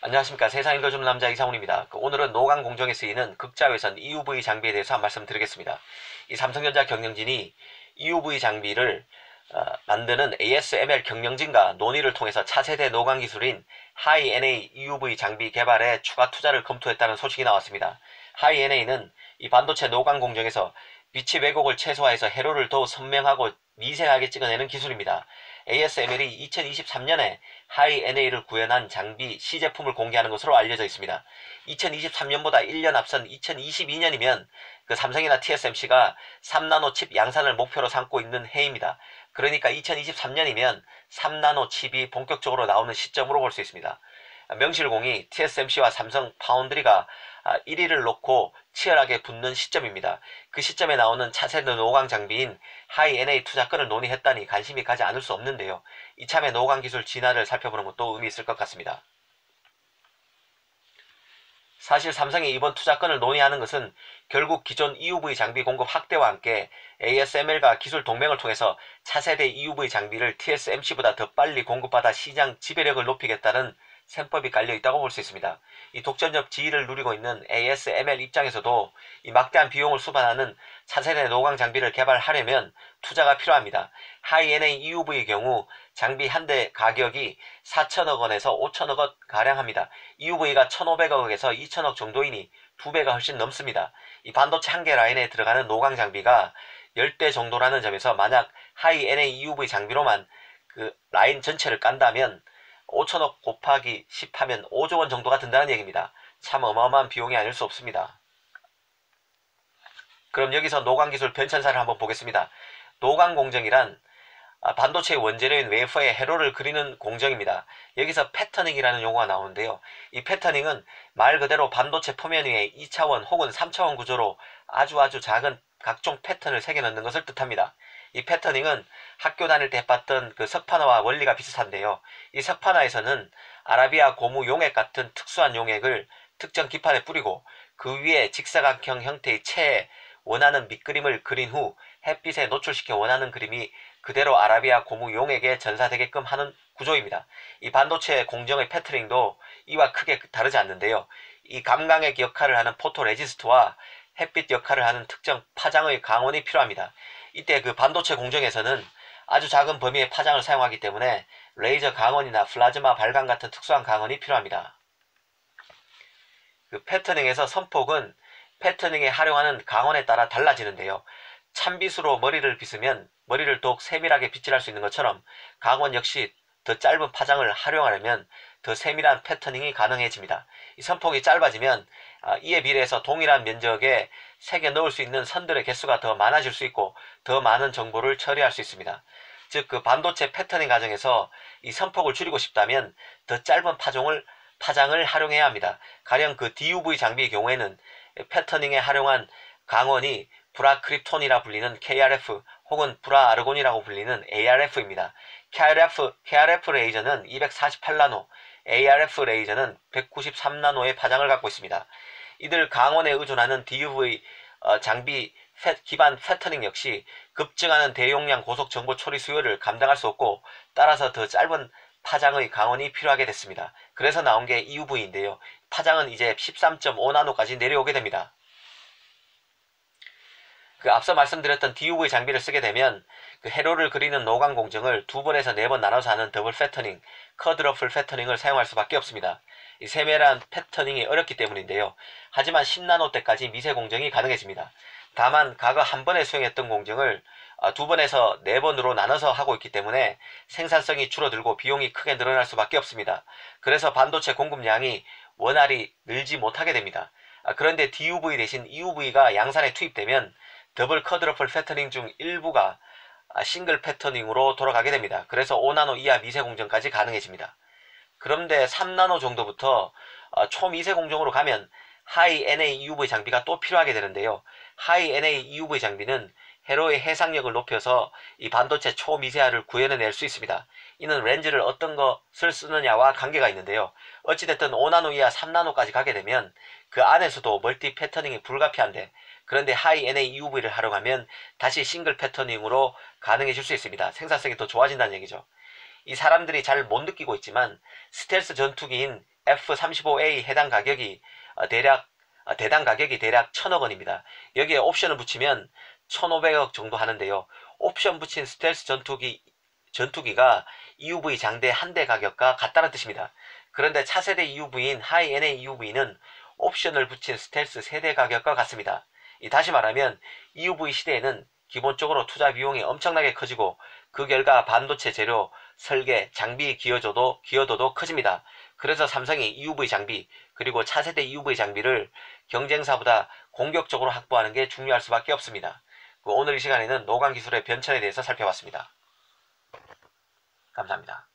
안녕하십니까. 세상 읽어주는 남자 이상훈입니다. 오늘은 노광 공정에 쓰이는 극자외선 EUV 장비에 대해서 한 말씀 드리겠습니다. 이 삼성전자 경영진이 EUV 장비를 만드는 ASML 경영진과 논의를 통해서 차세대 노광 기술인 하이-NA EUV 장비 개발에 추가 투자를 검토했다는 소식이 나왔습니다. 하이-NA는 이 반도체 노광 공정에서 빛의 왜곡을 최소화해서 회로를 더욱 선명하고 미세하게 찍어내는 기술입니다. ASML이 2023년에 하이-NA를 구현한 장비 시제품을 공개하는 것으로 알려져 있습니다. 2023년보다 1년 앞선 2022년이면 삼성이나 TSMC가 3나노 칩 양산을 목표로 삼고 있는 해입니다. 그러니까 2023년이면 3나노 칩이 본격적으로 나오는 시점으로 볼 수 있습니다. 명실공히 TSMC와 삼성 파운드리가 1위를 놓고 치열하게 붙는 시점입니다. 그 시점에 나오는 차세대 노광 장비인 하이-NA 투자권을 논의했다니 관심이 가지 않을 수 없는데요. 이참에 노광 기술 진화를 살펴보는 것도 의미 있을 것 같습니다. 사실 삼성이 이번 투자권을 논의하는 것은 결국 기존 EUV 장비 공급 확대와 함께 ASML과 기술 동맹을 통해서 차세대 EUV 장비를 TSMC보다 더 빨리 공급받아 시장 지배력을 높이겠다는 셈법이 깔려있다고 볼 수 있습니다. 이 독점적 지위를 누리고 있는 ASML 입장에서도 이 막대한 비용을 수반하는 차세대 노광 장비를 개발하려면 투자가 필요합니다. 하이-NA EUV의 경우 장비 한 대 가격이 4천억 원에서 5천억 원 가량 합니다. EUV가 1,500억에서 2천억 정도이니 2배가 훨씬 넘습니다. 이 반도체 한 개 라인에 들어가는 노광 장비가 10대 정도라는 점에서 만약 하이-NA EUV 장비로만 그 라인 전체를 깐다면 5천억 곱하기 10 하면 5조 원 정도가 든다는 얘기입니다. 참 어마어마한 비용이 아닐 수 없습니다. 그럼 여기서 노광 기술 변천사를 한번 보겠습니다. 노광 공정이란 반도체의 원재료인 웨이퍼의 회로를 그리는 공정입니다. 여기서 패터닝이라는 용어가 나오는데요. 이 패터닝은 말 그대로 반도체 표면 위에 2차원 혹은 3차원 구조로 아주 작은 각종 패턴을 새겨 넣는 것을 뜻합니다. 이 패터닝은 학교 다닐 때 해봤던 그 석판화와 원리가 비슷한데요. 이 석판화에서는 아라비아 고무 용액 같은 특수한 용액을 특정 기판에 뿌리고 그 위에 직사각형 형태의 체에 원하는 밑그림을 그린 후 햇빛에 노출시켜 원하는 그림이 그대로 아라비아 고무 용액에 전사되게끔 하는 구조입니다. 이 반도체 공정의 패터닝도 이와 크게 다르지 않는데요. 이 감광액 역할을 하는 포토레지스트와 햇빛 역할을 하는 특정 파장의 강원이 필요합니다. 이때 그 반도체 공정에서는 아주 작은 범위의 파장을 사용하기 때문에 레이저 강원이나 플라즈마 발광 같은 특수한 강원이 필요합니다. 그 패터닝에서 선폭은 패터닝에 활용하는 강원에 따라 달라지는데요. 찬빛으로 머리를 빗으면 머리를 더욱 세밀하게 빗질할 수 있는 것처럼 강원 역시 더 짧은 파장을 활용하려면 더 세밀한 패터닝이 가능해집니다. 이 선폭이 짧아지면 이에 비례해서 동일한 면적에 새겨 넣을 수 있는 선들의 개수가 더 많아질 수 있고 더 많은 정보를 처리할 수 있습니다. 즉 그 반도체 패터닝 과정에서 이 선폭을 줄이고 싶다면 더 짧은 파장을 활용해야 합니다. 가령 그 DUV 장비의 경우에는 패터닝에 활용한 강원이 브라크립톤이라 불리는 KRF 혹은 브라아르곤이라고 불리는 ARF입니다. KRF 레이저는 248나노, ARF 레이저는 193나노의 파장을 갖고 있습니다. 이들 강원에 의존하는 DUV 장비 기반 패터닝 역시 급증하는 대용량 고속 정보 처리 수요를 감당할 수 없고 따라서 더 짧은 파장의 강원이 필요하게 됐습니다. 그래서 나온 게 EUV인데요. 파장은 이제 13.5나노까지 내려오게 됩니다. 앞서 말씀드렸던 DUV 장비를 쓰게 되면 그 회로를 그리는 노광 공정을 2번에서 4번 나눠서 하는 더블 패터닝, 쿼드러플 패터닝을 사용할 수밖에 없습니다. 이 세밀한 패터닝이 어렵기 때문인데요. 하지만 10나노대까지 미세 공정이 가능해집니다. 다만 과거 한 번에 수행했던 공정을 2번에서 4번으로 나눠서 하고 있기 때문에 생산성이 줄어들고 비용이 크게 늘어날 수밖에 없습니다. 그래서 반도체 공급량이 원활히 늘지 못하게 됩니다. 그런데 DUV 대신 EUV가 양산에 투입되면 더블 쿼드러플 패터닝 중 일부가 싱글 패터닝으로 돌아가게 됩니다. 그래서 5나노 이하 미세 공정까지 가능해집니다. 그런데 3나노 정도부터 초미세 공정으로 가면 하이-NA EUV 장비가 또 필요하게 되는데요. 하이-NA EUV 장비는 회로의 해상력을 높여서 이 반도체 초미세화를 구현해낼 수 있습니다. 이는 렌즈를 어떤 것을 쓰느냐와 관계가 있는데요. 어찌됐든 5나노 이하 3나노까지 가게 되면 그 안에서도 멀티 패터닝이 불가피한데 그런데 하이-NA EUV를 활용하면 다시 싱글 패터닝으로 가능해질 수 있습니다. 생산성이 더 좋아진다는 얘기죠. 이 사람들이 잘 못 느끼고 있지만 스텔스 전투기인 F-35A 해당 가격이 대당 가격이 대략 1000억 원입니다. 여기에 옵션을 붙이면 1500억 정도 하는데요. 옵션 붙인 스텔스 전투기가 EUV 장대 한 대 가격과 같다는 뜻입니다. 그런데 차세대 EUV인 하이-NA EUV는 옵션을 붙인 스텔스 세대 가격과 같습니다. 다시 말하면 EUV 시대에는 기본적으로 투자 비용이 엄청나게 커지고 그 결과 반도체 재료, 설계, 장비 기여도도 커집니다. 그래서 삼성이 EUV 장비 그리고 차세대 EUV 장비를 경쟁사보다 공격적으로 확보하는 게 중요할 수밖에 없습니다. 오늘 이 시간에는 노광 기술의 변천에 대해서 살펴봤습니다. 감사합니다.